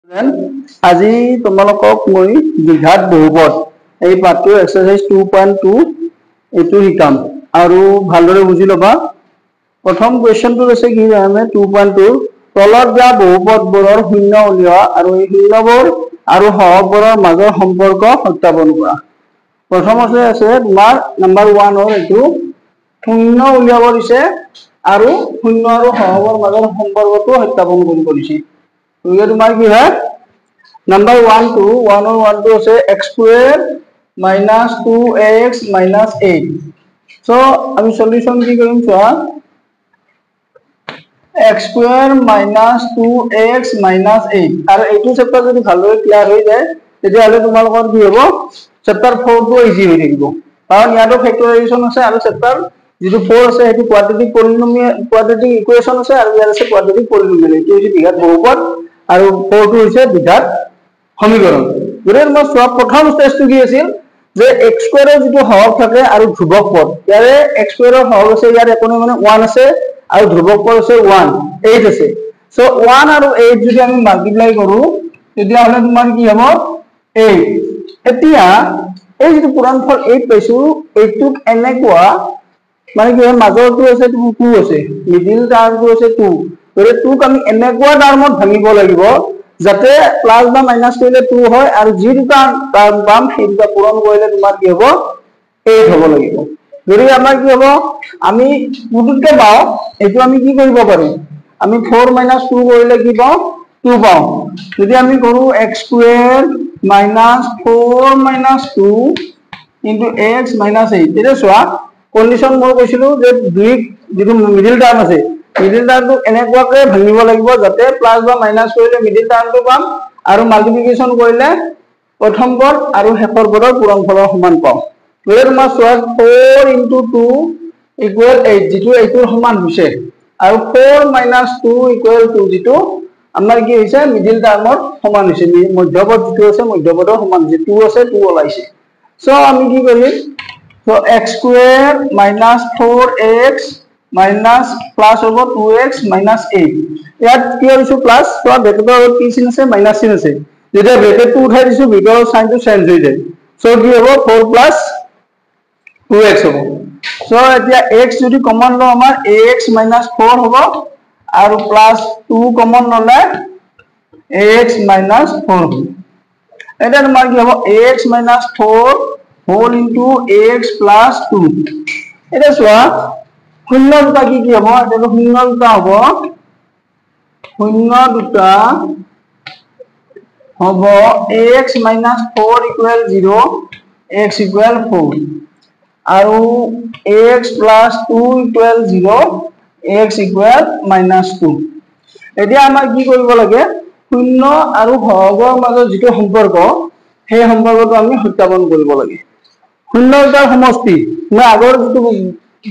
আজি তোমালোকক মই দ্বিঘাত বহুপদ এই পাঠটো এক্সাৰসাইজ 2.2 এটো শিকাম আৰু ভালদৰে বুজি লবা। প্ৰথম কোৱেশ্চনটো আছে কি জানানে 2.2 তলত দিয়া বহুপদবোৰৰ শূন্য উলিওৱা আৰু এই শূন্যবোৰ আৰু সহগবোৰৰ মাজৰ সম্পৰ্ক সত্যাপন কৰা। প্ৰথম আছে তোমাৰ নাম্বাৰ 1 ৰ এটো শূন্য উলিয়াব দিছে আৰু শূন্য আৰু সহগৰ মাজৰ সম্পৰ্কটো সত্যাপন কৰিব দিছে। तो तुम्हारे की है नंबर 1 2 1 और 1 2 से x square minus 2x minus 8 सो अभी सॉल्यूशन की करूं चुआ x square minus 2x minus 8 और एटू चैप्टर যদি ভালদৰে ক্লিয়াৰ হৈ যায় তেতিয়াহলে তোমালোকৰ কি হ'ব चैप्टर 4 টো ইজি হৈ থাকিব কাৰণ ইয়াতো ফেক্টৰাইজেশ্যন আছে আৰু चैप्टर যেটো 4 আছে এটো কোয়াড্ৰেটিক পলিনোমিয়াল কোয়াড্ৰেটিক ইকুয়েশন আছে আৰু ইয়াৰ আছে কোয়াড্ৰেটিক পলিনোমিয়াল এটো হৈছে দ্বিঘাত বহুপদ আৰু 4 টো হৈছে দ্বিঘাত সমীকৰণ। গৰে মই সব প্ৰথম স্টেজটো কি আছিল যে x স্কয়াৰৰ যেটো হৰক থাকে আৰু ধ্ৰুবক পদ ইয়াৰে x স্কয়াৰৰ হৰক আছে ইয়াৰ একোনে মানে 1 আছে আৰু ধ্ৰুবক পদ আছে 1 8 আছে সো 1 আৰু 8 যদি আমি মাল্টিপ্লাই কৰো তেতিয়া হলে তোমাৰ কি হ'ব 8 এতিয়া এই যেটো পূৰণফল 8 পাইছো 8 টোক এনেকুৱা মানে কি মাজৰটো আছে 2 আছে মিডিল টাৰ্মটো আছে 2 গৰে 2 ক আমি এনেকুৱা টাৰ্মত ভাঙিব লাগিব যাতে প্লাস বা মাইনাস কৰিলে 2 হয় আৰু যি দুটা টাৰ্ম পাম সেই দুটা পূৰণ কৰিলে তোমাৰ কি হ'ব 8 হ'ব লাগিব। যদি আমাৰ কি হ'ব আমি পুতুতকে পাও এটো আমি কি কৰিব পাৰো আমি 4 - 2 কৰিলে কি পাও 2 পাও। যদি আমি কৰো x স্কয়ার - 4 - 2 * x - 8 এটা সোয়া কন্ডিশন মই কৈছিলো যে দুই যেটো মিডল টার্ম আছে মিডল টার্মটো এনেকুৱাকৈ ভাঙিব লাগিব যাতে প্লাস বা মাইনাস কৰিলে মিডল টাৰ্মটো পাম আৰু মাল্টিপ্লিকেশন কৰিলে প্ৰথম পদ আৰু শেষৰ পদৰ পূৰণফলৰ সমান পাম। গৰে তোমাৰ 4 * 2 = 8 যেটো এইটোৰ সমান হৈছে আৰু 4 - 2 = 2 যেটো আমাৰ কি হৈছে মিডল টাৰ্মৰ সমান হৈছে মধ্যপদ যেটো আছে মধ্যপদৰ সমান হৈছে 2 আছে 2 ওলাইছে। সো আমি কি কৰিম So x square minus 4x minus plus over 2x minus 8 ইয়াত কি হৈছে প্লাস তো ব্ৰেকেটৰ কি চিন আছে মাইনাস চিন আছে যেতিয়া ব্ৰেকেটটো উঠাই দিছো ভিতৰৰ সাইনটো চেঞ্জ হৈ যায় সো কি হ'ব 4 plus 2x হ'ব। সো এতিয়া x যদি কমন লও আমাৰ ax minus 4 হ'ব আৰু প্লাস 2 কমন ললে ax minus 4 হ'ব। এটা তোমাৰ কি হ'ব ax minus 4 whole into ax plus 2 এটা সোয়া শূন্য দুটা কি কি হ'ব এটা শূন্য দুটা হ'ব শূন্য দুটা হ'ব ax minus 4 equal 0 x equal 4 আৰু ax plus 2 equal 0 x equal minus 2 এতিয়া আমাৰ কি কৰিব লাগে শূন্য আৰু হৰগৰ মাজৰ যেটো সম্পৰ্ক সেই সম্পৰ্কটো আমি সত্যাপন কৰিব লাগে। শূন্যৰ সমষ্টি মই আগৰ যেটো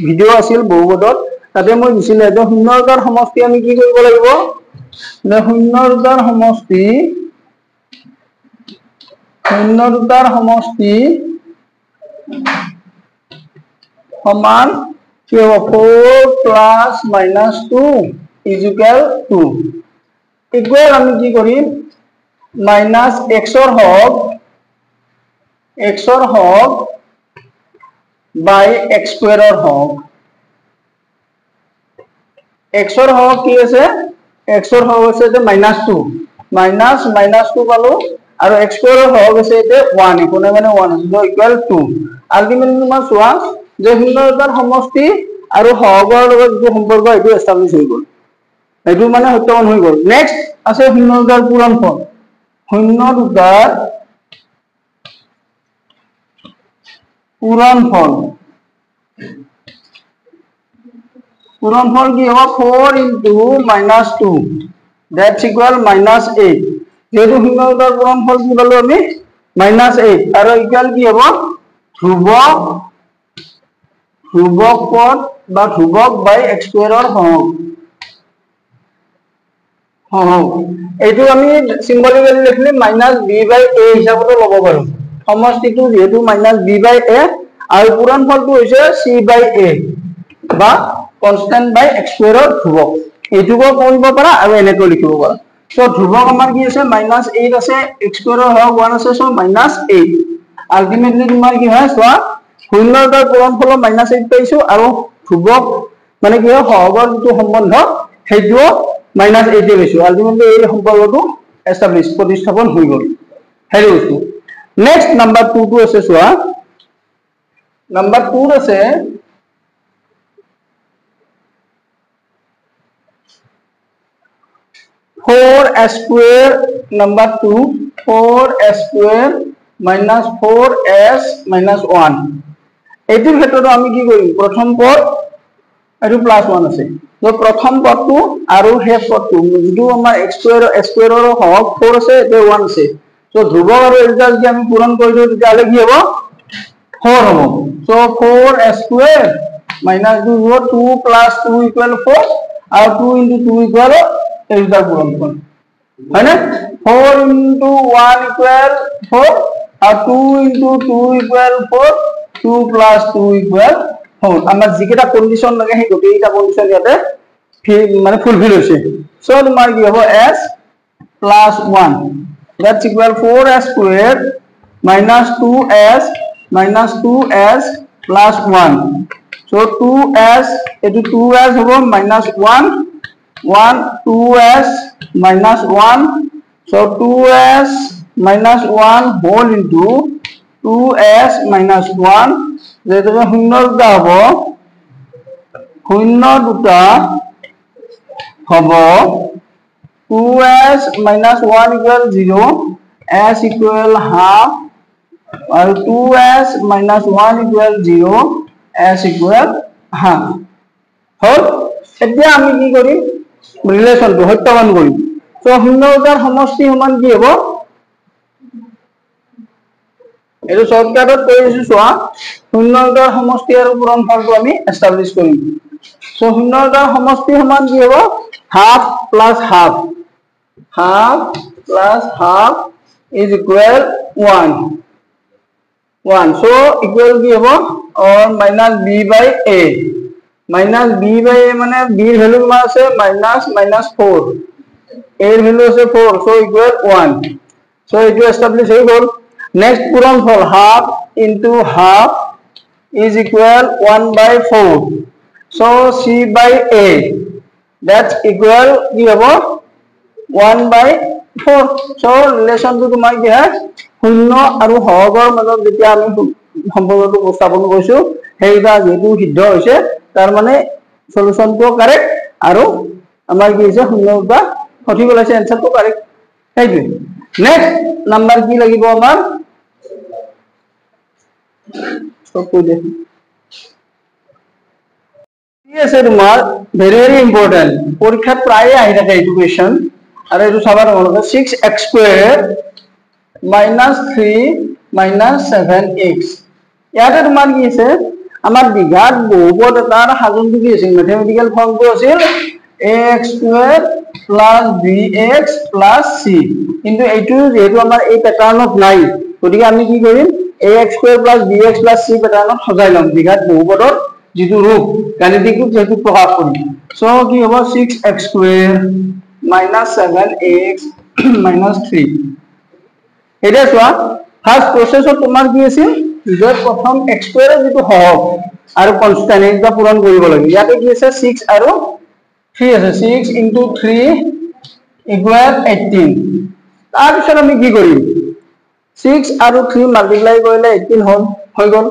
ভিডিও আছিল বহুপদত তাতে মই দিছিল যে শূন্যৰ সমষ্টি আমি কি কৰিব লাগিব না শূন্যৰ সমষ্টি সমান কি হ'ব 4 plus minus 2 is equal 2 equal আমি কি কৰিম মাইনাস x ৰ হক by x square or hog x or hog কি আছে x or hog আছে যে -2 -2 পালো আৰু x square or hog আছে যে 1 কোনে মানে 1 so equal 2 আলটিমেটলি তোমাৰ সোয়া যে শূন্যৰ সমষ্টি আৰু হগৰ লগত যে সম্পৰ্ক এটো এস্টাবলিশ হৈ গল এটো মানে সত্যাপন হৈ গল। নেক্সট আছে শূন্যৰ পূৰণফল শূন্যৰ পূৰণফল কি হ'ব 4 into -2 that's equal -8 যেটো শূন্যৰ পূৰণফল কি পালো আমি -8 আৰু ইকুয়াল কি হ'ব ধ্ৰুবক পদ বা ধ্ৰুবক বাই x স্কয়াৰৰ হৰক এইটো আমি সিম্বলিক্যালি লিখলে -b/a হিচাপত ল'ব পাৰো সমষ্টিটো যেহেতু -b/a আৰু পূৰণফলটো হৈছে c/a বা কনস্ট্যান্ট বাই x স্কয়াৰৰ ধ্ৰুবক এইটোকো কৰিব পাৰা আৰু এনেকৈ লিখিব পাৰা। সো ধ্ৰুৱক আমাৰ কি আছে -8 আছে x স্কয়াৰৰ হক 1 আছে সো -8 আলটিমেটলি তোমাৰ কি হয় চোৱা শূন্যৰ দ্বাৰা পূৰণফল -8 পাইছো আৰু ধ্ৰুৱক মানে কি হয় সহগৰ যিটো সম্বন্ধ সেইটো -8 পাইছো আলটিমেটলি এই সম্পৰ্কটো এস্টাবলিশ প্ৰতিস্থাপন হৈ গল হেৰি বস্তু নেক্সট নাম্বাৰ 2 টো আছে চোৱা নাম্বাৰ 2 আছে 4s square number 2 4s square minus 4s minus 1 এইটোৰ ক্ষেত্ৰত আমি কি কৰিম প্ৰথম পদ আৰু +1 আছে তো প্ৰথম পদটো আৰু শেষ পদটো যেটো আমাৰ x স্কয়াৰৰ হক 4 আছে এতে 1 আছে তো ধ্ৰুৱক আৰু এটা যদি আমি পূৰণ কৰি দিও তেতিয়ালে কি হ'ব 4 হ'ব so 4s square minus 2 plus 2 equal 4 আৰু 2 into 2 equal এটা পূরণ করুন है ना 4 into 1 equal 4 और 2 into 2 equal 4 2 plus 2 equal 4 আমরা যেটা কন্ডিশন লাগে সেই গোটেইটা কন্ডিশন ইয়াতে মানে ফুলফিল হৈছে সো তোমাৰ কি হ'ব s plus 1 that's equal 4s squared minus 2s plus 1 so 2s etu 2s হ'ব minus 1 2s minus 1 so 2s minus 1 whole into 2s minus 1 যেটা শূন্য দুটা হবে শূন্য দুটা হবে 2s minus 1 equal 0 s equal half और 2s minus 1 equal 0 s equal half হল এতিয়া আমি কি কৰিম ৰিলেশনটো সত্যায়ন কৰিম সো শূন্যতাৰ সমষ্টি সমান কি হ'ব এটো শৰ্টকাটত কৰিছো চোৱা শূন্যতাৰ সমষ্টি আৰু পূৰণফলটো আমি এস্টাবলিশ কৰিম সো শূন্যতাৰ সমষ্টি সমান কি হ'ব half plus half is equal 1 so equal কি হ'ব or minus b by a minus b by a মানে b এর ভ্যালু কিমান আছে -4 a এর ভ্যালু আছে 4 so equal 1 so এটো এস্টাবলিশ হৈ গল next পূৰণফল half into half is equal 1 by 4 so c by a that's equal কি হ'ব 1 by 4 so ৰিলেশনটো তোমাৰ কি হয় শূন্য আৰু হৰৰ মাজত যেতিয়া আমি সম্পৰ্কটো উপস্থাপন কৰিছো সেইটা যেটো সিদ্ধ হৈছে তাৰ মানে সলিউশনটো কাৰেক্ট আৰু আমাৰ কি হৈছে শূন্যটা সঠিক ওলাইছে আনসাৰটো কাৰেক্ট এইটো নেক্সট নাম্বাৰ কি লাগিব আমাৰ সব কই দে কি আছে তোমাৰ ভেৰি ভেৰি ইম্পৰ্টেন্ট পৰীক্ষাত প্ৰায় আহি থাকে এডুকেশন আৰু এটো চাবাৰ মনত 6x square minus 3 minus 7x ইয়াতে তোমাৰ কি আছে আমাৰ বিঘাত বহুপদ এটাৰ সাজনটো কি আছিল ম্যাথমেটিক্যাল ফর্মটো আছিল ax square plus bx plus c কিন্তু এইটো যেহেতু আমাৰ এই প্যাটাৰ্নত নাই গতিকে আমি কি কৰিম ax square plus bx plus c প্যাটাৰ্নত সজাই লম বিঘাত বহুপদৰ যেটো ৰূপ গাণিতিক ৰূপ যেটো প্ৰকাশ কৰিম সো কি হ'ব 6x square minus 7x minus 3 এটা চোৱা ফাৰ্স্ট প্ৰসেসত তোমাৰ কি আছিল যে প্ৰথম x স্কয়াৰ যেটো হওক আৰু কনস্ট্যান্ট এটা পূৰণ কৰিব লাগে ইয়াতে কি আছে 6 আৰু 3 আছে 6 into 3 equal 18 তাৰ পিছত আমি কি কৰিম 6 আৰু 3 মাল্টিপ্লাই কৰিলে 18 হ'ল হৈ গল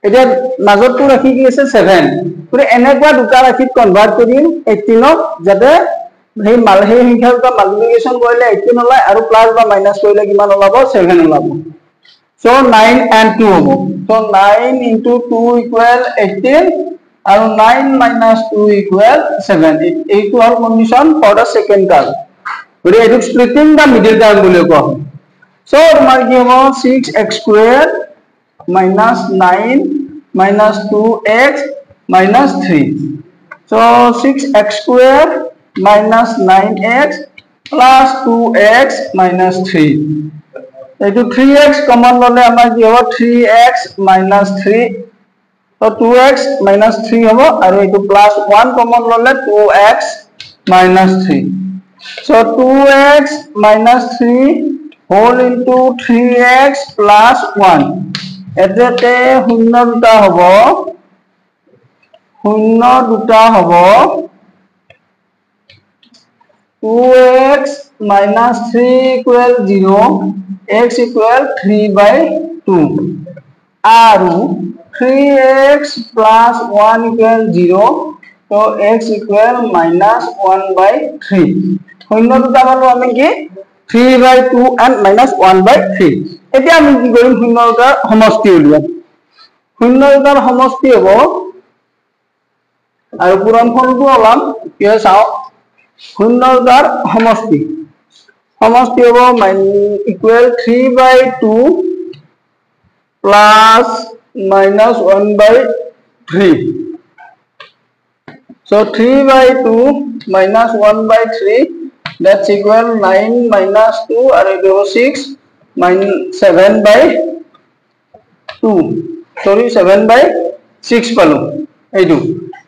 এতিয়া মাজতটো ৰাখি কি আছে 7 পুৰে এনেকুৱা দুটা ৰাখিত কনভাৰ্ট কৰিম 18 যাতে সেই সংখ্যা দুটা মাল্টিপ্লিকেশন কৰিলে 18 ওলাই আৰু প্লাস বা মাইনাস কৰিলে কিমান ওলাব 7 ওলাব so 9 and 2 হ'ব so 9 into 2 equal 18 আৰু 9 minus 2 equal 7 এইটো হ'ল condition for the second term গৰি এটো স্প্লিটিং দা মিডল টাৰ্ম বুলি কোৱা হয় so তোমাৰ কি হ'ব 6x square minus 9 minus 2x minus 3 so 6x square minus 9x plus 2x minus 3 এইটো 3x কমন ললে আমাৰ কি হ'ব 3x minus 3 so 2x minus 3 হ'ব আৰু এইটো plus 1 কমন ললে 2x minus 3 So 2x minus 3 whole into 3x plus 1. এতেকে শূন্য দুটা হব 2x minus 3 equal 0, x equal 3/2. আৰু 3x plus 1 equal 0, so x equal minus 1/3. শূন্য দুটা পালো আমি কি 3/2 and minus 1/3. এতিয়া আমি কি কৰিম শূন্য দুটাৰ সমষ্টি উলিয়াম শূন্য দুটাৰ সমষ্টি হ'ব আৰু পূৰণফলটো ওলাম কি হয় চাও শূন্য দুটাৰ সমষ্টি হ'ব equal 3/2 plus minus 1/3. So 3/2 minus 1/3, that's equal 9 minus 2 and it was 6 minus 7/2. Sorry, 7/6 palu. Edu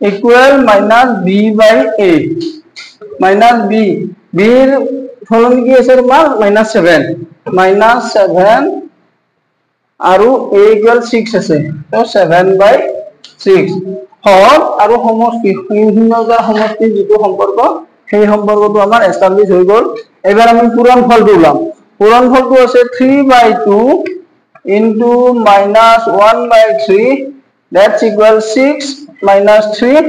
equal minus b/8. Minus b ফলন কি আছে তোমাৰ -7 আৰু a equal 6 আছে তো 7/6 হল আৰু সমষ্টি শূন্যৰ সমষ্টি যেটো সম্পৰ্ক সেই সম্পৰ্কটো আমাৰ এস্টাবলিশ হৈ গল এবাৰ আমি পূৰণফলটো ওলাম পূৰণফলটো আছে 3/2 into minus 1/3, that's equal 6 minus 3,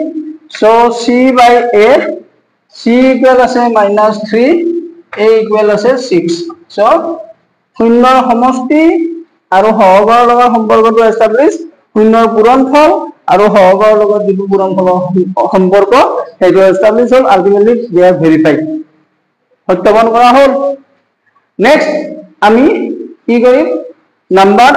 so c/a, c equal আছে -3, a equal আছে 6. So শূন্যৰ সমষ্টি আৰু সহগৰ লগত সম্পৰ্কটো এস্টাবলিশ শূন্যৰ পূৰণফল আৰু সহগৰ লগত যেটো পূৰণফলৰ সম্পৰ্ক সেইটো এস্টাবলিশ হল আলটিমেটলি দে আৰ ভেৰিফাইড সত্যাপন কৰা হল নেক্সট আমি কি কৰিম নাম্বাৰ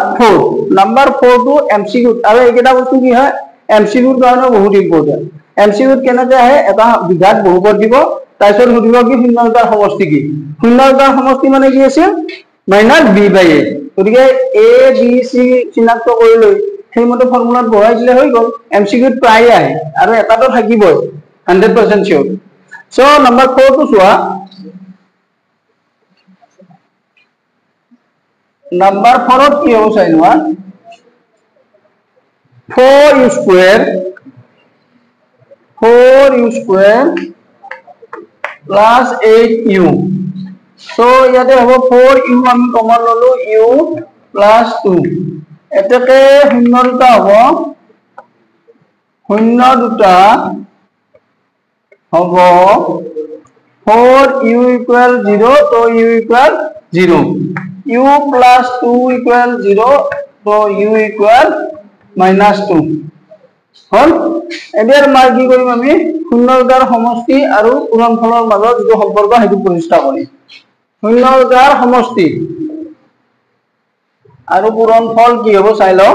4 টু এমসিকিউ আৰু এইকেইটা বস্তু কি হয় এমসিকিউৰ কাৰণে বহুত ইম্পৰ্টেন্ট এমসিকিউত কেনেকৈ আহে এটা বিঘাত বহুপদ দিব তাৰপিছত সুধিব কি শূন্যতাৰ সমষ্টি কি শূন্যতাৰ সমষ্টি মানে কি আছিল -b/a গতিকে a b c চিনাক্ত কৰি লৈ সেইমতে ফৰ্মুলাত বহাই দিলে হৈ গল এমসিকিউত প্ৰায় আহে আৰু এটাটো থাকিবই 100% শিওৰ সো নাম্বাৰ 4 টু চোৱা নাম্বাৰ 4 কি হ'ব চাইনোৱা 4u square plus 8u so ইয়াতে হ'ব 4u আমি কমন ললো u plus 2 এটাকে শূন্য দুটা হ'ব শূন্য দুটা হ'ব 4u equal 0 so u equal 0 u plus 2 equal 0 so u equal -2 হল এবাৰ মই কি কৰিম আমি শূন্যতাৰ সমষ্টি আৰু পূৰণফলৰ মাজত যেটো সম্পৰ্ক হেতু প্ৰতিষ্ঠা কৰিম শূন্যতাৰ সমষ্টি আৰু পূৰণফল কি হ'ব চাই লও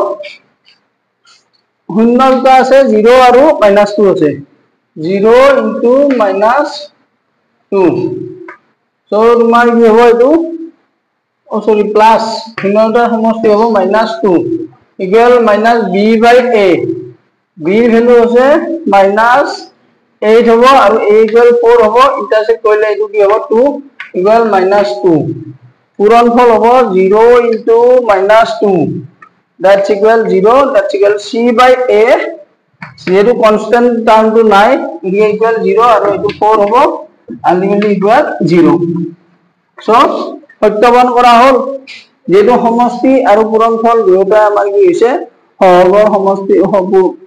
শূন্যতা আছে 0 আৰু -2 আছে 0 into -2 so তোমাৰ কি হ'ব এটো sorry plus শূন্যতাৰ সমষ্টি হ'ব -2 equal -b/a b ভ্যালু আছে -8 হ'ব আৰু a equal 4 হ'ব ইন্টাৰসেক্ট কৰিলে এটো কি হ'ব 2 equal -2 পূৰণফল হ'ব 0 into -2 that's equal 0 that's equal c/a যেহেতু কনস্ট্যান্ট টার্মটো নাই এরিয়া ইকুয়াল 0 আৰু এটো 4 হ'ব আলটিমেটলি ইকুয়াল 0 সো সত্যাপন কৰা হ'ল যেটো সমষ্টি আৰু পূৰণফল দুয়োটা আমাৰ কি হৈছে সহগৰ সমষ্টি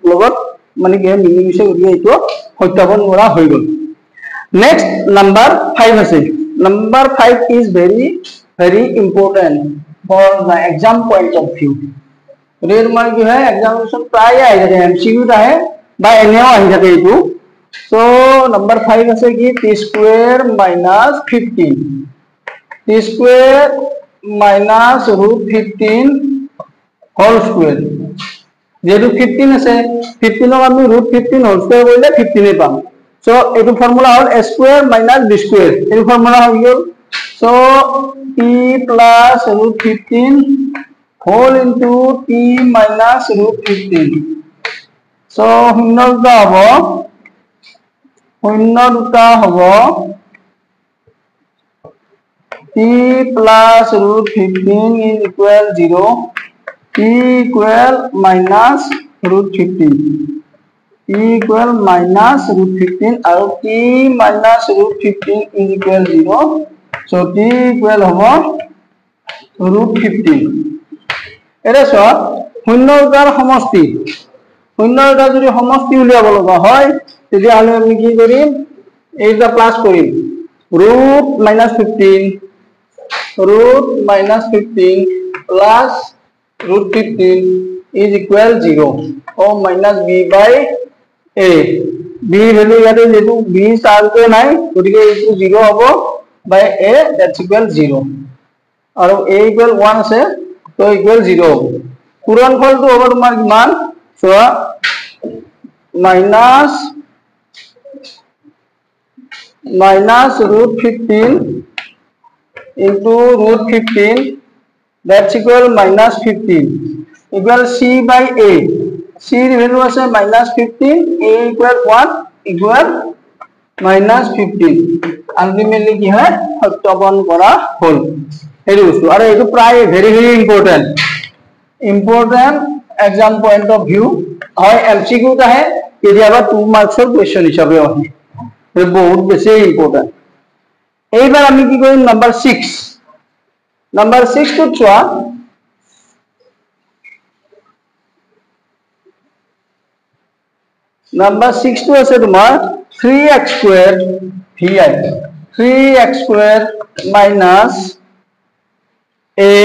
লগত মানে কি মিলি মিশে গতিকে এটো সত্যাপন কৰা হৈ গল নেক্সট নাম্বার 5 আছে number 5 is very important for the exam point of view রের মান কি হয় एग्जामिनेशन প্রায় আই থাকে এমসিকিউ আহে বা এনেও আহি থাকে এটো সো নাম্বার 5 আছে কি t square minus 15 t square minus √15 whole square যেটো 15 আছে 15 ক আমি √15 হোল স্কয়ার কৰিলে 15 এ পাম সো এটো formula hall a square minus b square এই ফর্মুলা হৈ গল so t plus √15 whole into t minus √15 so শূন্য দুটা হ'ব t plus root 15 is equal 0, t equal minus root 15, t equal minus root 15 और t minus root 15 is equal 0, so t equal होगा root 15. এরে so শূন্যতার সমষ্টি শূন্যতা যদি সমষ্টি উলিয়াব লগা হয় তেতিয়া হলে আমি কি কৰিম এইটা প্লাস কৰিম root minus 15 plus root 15 is equal 0 or minus b by a. b value ইয়াতে যেটো b সালকে নাই গতিকে এইটো 0 হ'ব by a, that's equal 0 আৰু a equal 1 আছে তো equal 0 হ'ব পূৰণফলটো হ'ব তোমাৰ কিমান চোৱা minus root 15 into root 15, that's equal minus 15 equal c by a. c value is minus 15, a equal 1 equal minus 15. Ultimately কি হয় সত্যাপন কৰা হল এই বস্তু আৰু এটো প্ৰায় very important exam point of view হয় MCQ টা है কেতিয়াবা 2 marks এর কোশ্চেন হিসাবে হয় ये बहुत बेसि इम्पोर्टेंट এইবার আমি কি করি নাম্বার 6 তো চোৱা নাম্বাৰ 6 তো আছে তোমাৰ 3x squared vi 3x squared minus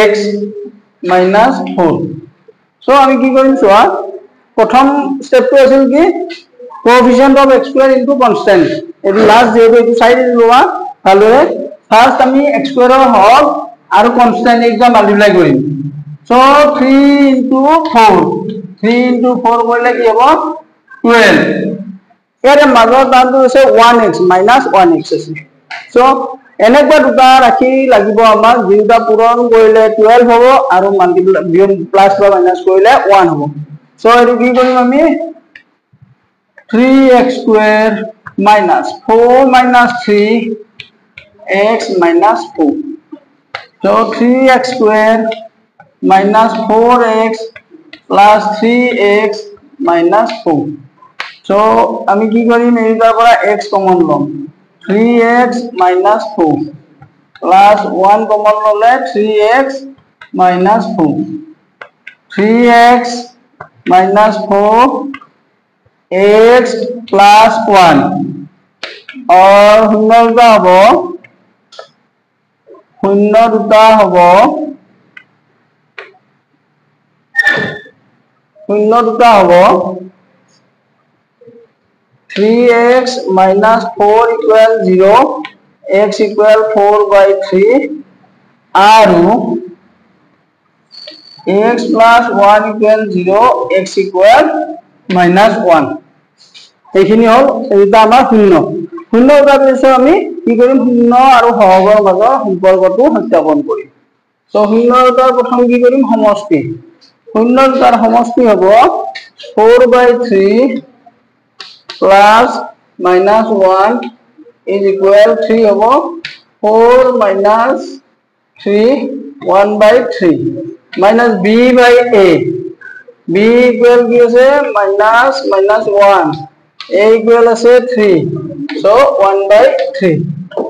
x minus 4 so আমি কি কৰিম চোৱা প্ৰথম স্টেপটো আছিল কি coefficient of x square into constant এটি লাস্ট যেটো এটো সাইড লোৱা ভালৰে ফাৰ্স্ট আমি x square ৰ হল আৰু কনস্ট্যান্ট একদম মাল্টিপ্লাই কৰিম সো 3 into 4 কৰিলে কি হ'ব 12 এৰ মাজৰ দানটো আছে 1x minus 1x আছে সো এনেকুৱা দুটা ৰাখি লাগিব আমাৰ দুটা পূৰণ কৰিলে 12 হ'ব আৰু মাল্টিপ্লাই প্লাস বা মাইনাস কৰিলে 1 হ'ব সো এটো কি কৰিম আমি 3x square minus 4 minus 3x minus 4 so 3x square minus 4x plus 3x minus 4 so আমি কি কৰিম এইটাৰ পৰা x কমন লম 3x minus 4 plus 1 কমন ললে 3x minus 4 3x minus 4 x plus 1 और शून्य दुटा हबो 3x minus 4 equal 0 x equal 4 by 3 आरु x plus 1 equal 0 x equal minus 1 এইখিনি হল এটা আমাৰ শূন্য উঠাৰ পিছত আমি কি কৰিম শূন্য আৰু সহগৰ মাজৰ সম্পৰ্কটো সত্যাপন কৰিম সো শূন্য উঠাৰ প্ৰথম কি কৰিম সমষ্টি শূন্য উঠাৰ সমষ্টি হ'ব 4/3 plus minus 1 is equal 3 হ'ব 4 minus 3 1/3 minus b by a b equal কি আছে minus 1 a equal আছে 3 so 1/3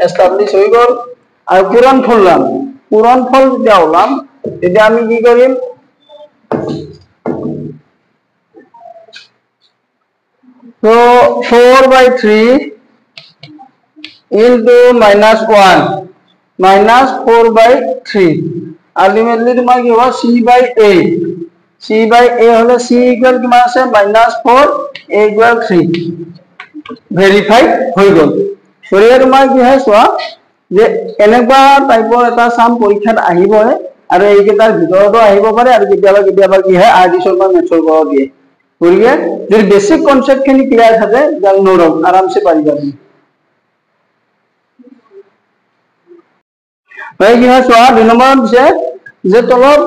establish হৈ গল আৰু পূৰণফল যেতিয়া ওলাম তেতিয়া আমি কি কৰিম so 4/3 into minus 1 minus 4/3 ultimately তোমাৰ কি হ'ব c by a হলে c equal কিমান আছে -4 a equal 3 ভেৰিফাইড হৈ গল সৰিয়া তোমাৰ কি হয় চোৱা যে এনেকুৱা টাইপৰ এটা সাম পৰীক্ষাত আহিবই আৰু এইকেইটাৰ ভিতৰতো আহিব পাৰে আৰু কেতিয়াবা কি হয় আদিশৰ বা মেথছৰ পৰা দিয়ে গৰিয়ে যদি বেসিক কনসেপ্ট খিনি ক্লিয়াৰ থাকে জান নৰম আৰামসে পাৰি যাবি ভাই কি হয় চোৱা দুই নম্বৰত দিছে যে তলত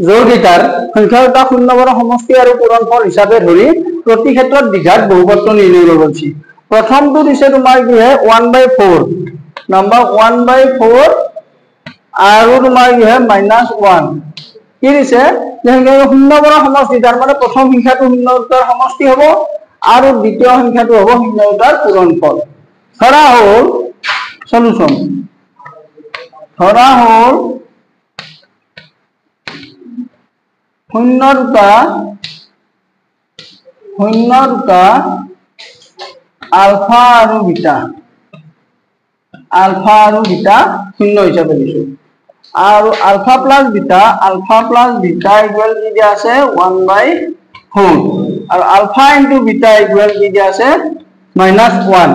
জোৰকেইটাৰ সংখ্যাটা শূন্যবৰ সমষ্টি আৰু পূৰণফল হিচাপে ধৰি প্ৰতি ক্ষেত্ৰত দ্বিঘাত বহুপদ নিৰ্ণয় কৰিব আছে প্ৰথমটো দিছে তোমাৰ কি হয় 1/4 নাম্বাৰ 1/4 আৰু তোমাৰ কি হয় -1 কি দিছে যে শূন্য পৰা সমষ্টি তাৰ মানে প্ৰথম সংখ্যাটো শূন্য দুটাৰ সমষ্টি হ'ব আৰু দ্বিতীয় সংখ্যাটো হ'ব শূন্য দুটাৰ পূৰণফল ধৰা হ'ল সলিউশন ধৰা হ'ল শূন্য দুটা আলফা আৰু বিটা শূন্য হিচাপে দিছো আৰু আলফা প্লাস বিটা ইকুয়াল কি দিয়া আছে 1/4 আৰু আলফা ইনটু বিটা ইকুয়াল কি দিয়া আছে -1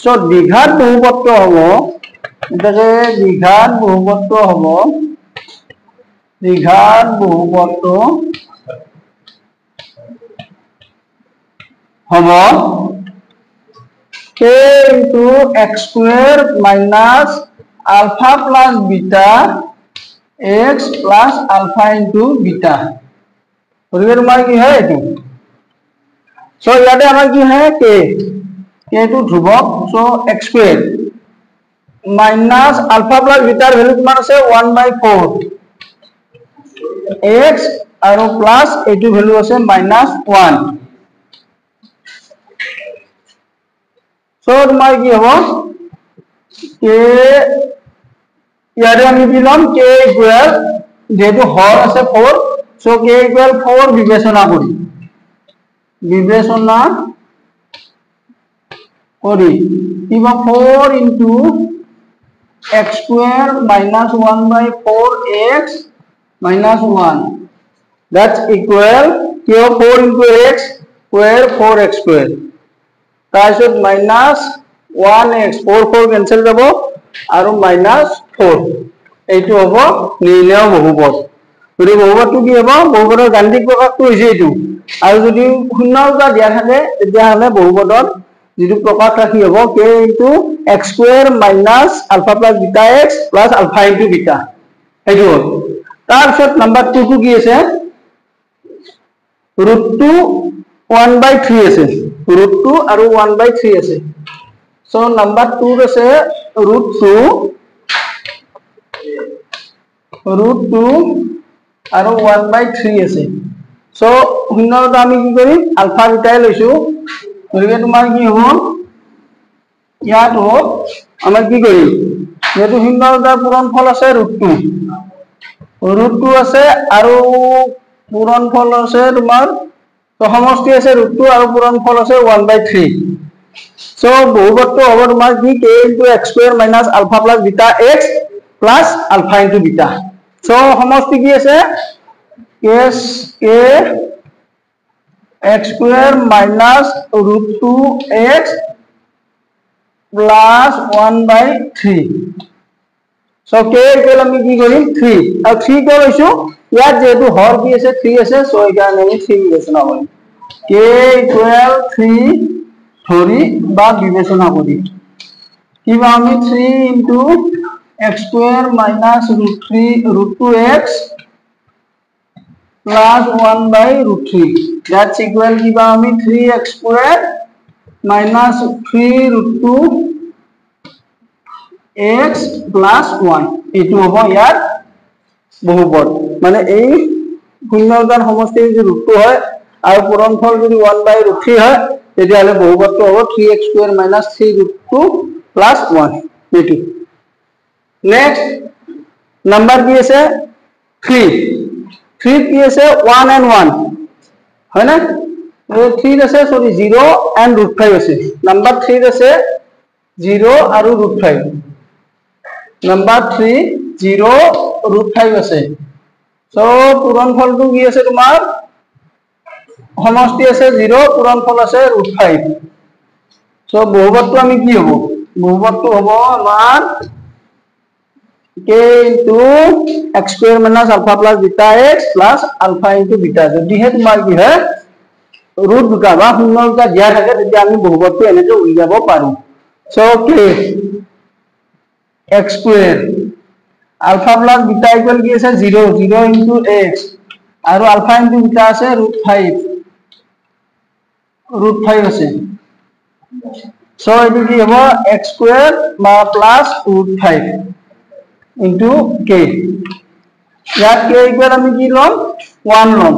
সো দ্বিঘাত বহুপত্র হ'ব এটাকে দ্বিঘাত বহুপত্র হ'ব k into x square minus alpha plus beta x plus alpha into beta গতিকে তোমাৰ কি হয় এইটো সো ইয়াতে আমাৰ কি হয় k টো ধ্ৰুবক so x square minus alpha plus beta ৰ ভ্যালু কিমান আছে 1/4 x আৰু প্লাস এইটো ভ্যালু আছে -1 সো তোমাৰ কি হ'ব k ইয়াৰে আমি কি লম k ইকুয়াল যেহেতু হর আছে 4 সো k ইকুয়াল 4 বিবেচনা করি কিবা 4 into x square minus 1/4x minus 1 that's equal to 4 into x square 4x square তাৰপিছত -1x 4 কেনসেল যাব আৰু -4 এইটো হ'ব নিৰ্ণয় বহুপদ যদি বহুপদটো কি হ'ব বহুপদৰ গাণিতিক প্ৰকাৰটো হৈছে এইটো আৰু যদি শূন্য দুটা দিয়া থাকে তেতিয়া হলে বহুপদৰ যেটো প্রকার কি হবো k into x square minus alpha plus beta x plus alpha into beta এইটো হল তাৰপিছত নাম্বাৰ 2 কো কি আছে √2 1/3 আছে √2 আৰু 1/3 আছে সো নাম্বাৰ 2 আছে √2 আৰু 1/3 আছে সো শূন্যটা আমি কি কৰিম আলফা বিটাই লৈছো গতিকে তোমাৰ কি হ'ব ইয়াত হ'ব আমাৰ কি কৰিম যেটো শূন্যটাৰ পূৰণফল আছে √2 আছে আৰু পূৰণফল আছে তোমাৰ তো সমষ্টি আছে √2 আৰু পূৰণফল আছে 1/3 সো বহুপদটো হ'ব তোমাৰ কি k into x square minus alpha plus beta x plus alpha into beta so সমষ্টি কি আছে k x square minus √2x plus 1/3 so k equal আমি কি কৰিম 3 আৰু 3 ক লৈছো ইয়াত যেহেতু হৰ কি আছে 3 আছে সো এখানে আমি 3 বিবেচনা কৰিম k equal 3 ধৰি বা বিবেচনা কৰি কিবা আমি 3 into x square minus √2x plus 1/3 that's equal কিবা আমি 3x square minus 3√2x plus 1 এইটো হ'ব ইয়াৰ বহুপদ মানে এই শূন্যটাৰ সমষ্টি যদি √2 হয় আৰু পূৰণফল যদি 1/3 হয় তেতিয়াহলে বহুপদটো হ'ব 3x square minus 3√2 plus 1 এইটো নেক্সট নাম্বার কি আছে 3 কি আছে 1 and 1 হয় না 3 আছে সরি 0 and √5 আছে নাম্বার 3 আছে 0 আৰু √5 নাম্বাৰ 3 0 √5 আছে সো পূৰণফলটো কি আছে তোমাৰ সমষ্টি আছে 0 পূৰণফল আছে √5 সো বহুপদটো আমি কি হ'ব বহুপদটো হ'ব আমাৰ k into x square minus alpha plus beta x plus alpha into beta যদিহে তোমাৰ কি হয় ৰুট দুটা বা শূন্য দুটা দিয়া থাকে তেতিয়া আমি বহুপদটো এনেকৈ উলিয়াব পাৰো so k x square alpha plus beta equal কি আছে 0 into x আৰু alpha into beta আছে √5 আছে সো এটো কি হ'ব x square বা plus √5 ইনটু কে ইয়াত কে ইকুয়াল আমি কি লম 1 লম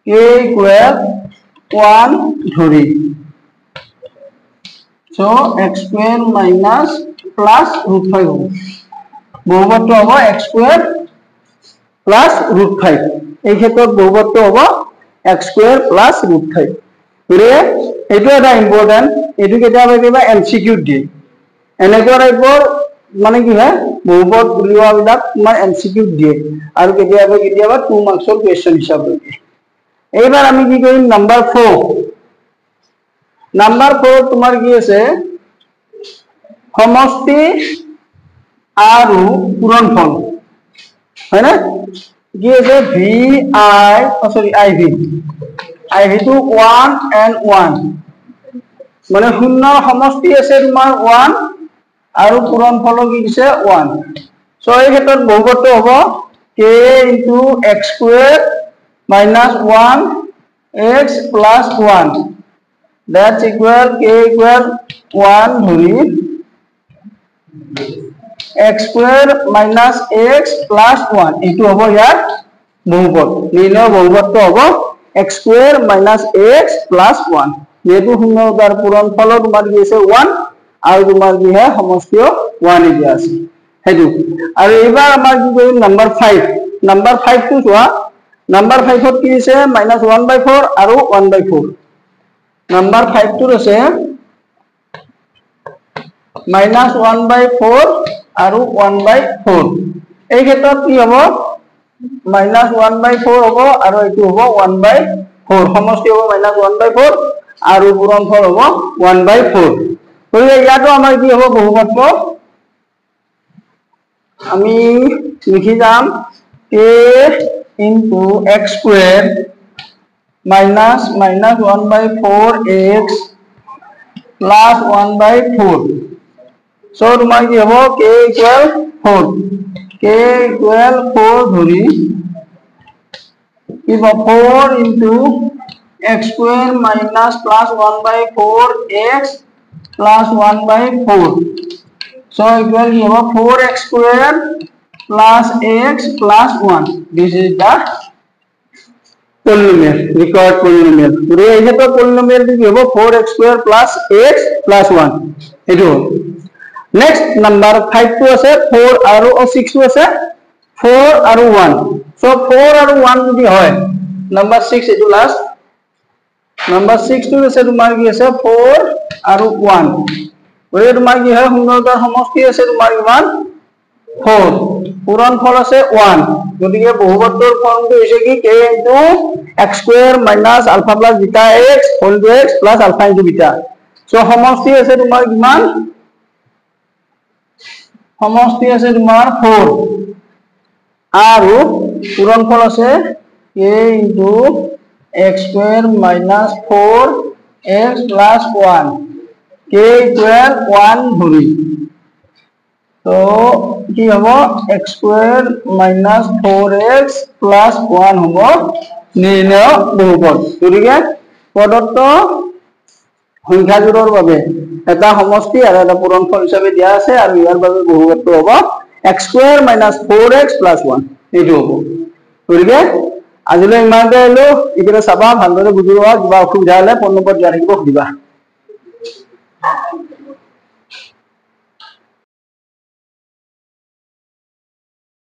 কে ইকুয়াল 1 ধৰি so x square minus plus √5 হ'ব বহুপদটো হ'ব x স্কয়ার প্লাস √5 এই ক্ষেত্ৰত বহুপদটো হ'ব x স্কয়াৰ প্লাস √5 গতিকে এইটো এটা ইম্পৰ্টেন্ট এইটো কেতিয়াবা কিবা এমসিকিউ দিয়ে এনেকুৱা টাইপৰ মানে কি হয় বহুপদ উলিওৱাবিলাক তোমাৰ এমসিকিউ দিয়ে আৰু কেতিয়াবা 2 মাৰ্কছৰ কোৱেশ্চন হিচাপে দিয়ে এইবাৰ আমি কি কৰিম নাম্বাৰ 4 তোমাৰ কি আছে সমষ্টি আৰু পূৰণফল হয় না কি আছে iv to 1 and 1 মানে শূন্যৰ সমষ্টি আছে তোমাৰ 1 আৰু পূৰণফল কি দিছে 1 সো এই ক্ষেত্ৰত বহুপদটো হ'ব k into x square minus 1 x plus 1 that's equal k equal 1 ধৰি x square minus x plus 1 এইটো হ'ব ইয়াৰ বহুপদ নিৰ্ণয় বহুপদটো হ'ব x square minus x plus 1 যেহেতু শূন্য তাৰ পূৰণফল তোমাৰ কি আছে 1 আৰু তোমাৰ কি হয় সমষ্টিও 1 দিয়া আছে হেতু আৰু এবাৰ আমাৰ কি কৰিম নাম্বাৰ 5 টো চোৱা নাম্বাৰ 5 ত কি আছে -1/4 আৰু 1/4 নাম্বাৰ 5 টো আছে -1/4 আৰু 1/4 এই ক্ষেত্ৰত কি হ'ব -1/4 হ'ব আৰু এটো হ'ব 1/4 সমষ্টি হ'ব -1/4 আৰু পূৰণফল হ'ব 1/4 গতিকে ইয়াতো আমাৰ কি হ'ব বহুপদটো আমি লিখি যাম k into x square minus -1/4x plus 1/4 so তোমাৰ কি হ'ব k equal 4 ধৰি if 4 into x square minus plus 1/4x plus 1/4 so equal কি হ'ব 4x square plus x plus 1 this is the polynomial required polynomial গতিকে এই ক্ষেত্ৰত polynomial কি হ'ব 4x square plus x plus 1 এটো next number 5 টো আছে 4 আৰু 6 টো আছে 4 আৰু 1 so 4 আৰু 1 যদি হয় number 6 এটো last number 6 টো আছে তোমাৰ কি আছে 4 আৰু 1 গতিকে তোমাৰ কি হয় শূন্যতাৰ সমষ্টি আছে তোমাৰ কিমান 4 পূৰণফল আছে 1 গতিকে বহুপদৰ ফৰ্মটো হৈছে কি k into x square minus alpha plus beta x whole to x plus alpha into beta so সমষ্টি আছে তোমাৰ কিমান সমষ্টি আছে তোমাৰ 4 আৰু পূৰণফল আছে k into x square minus 4x plus 1 k equal 1 ধৰি তো কি হ'ব x square minus 4x plus 1 হ'ব নিৰ্ণয় বহুপদ গতিকে প্ৰদত্ত সংখ্যাজোৰৰ বাবে এটা সমষ্টি আৰু এটা পূৰণফল হিচাপে দিয়া আছে আৰু ইয়াৰ বাবে বহুপদটো হ'ব x square minus 4x plus 1 এইটো হ'ব গতিকে আজিলৈ ইমানতে আহিলো এতিয়া চাবা ভালদৰে বুজি লোৱা কিবা অসুবিধা হ'লে ফোন নম্বৰ দিয়া থাকিব সুধিবা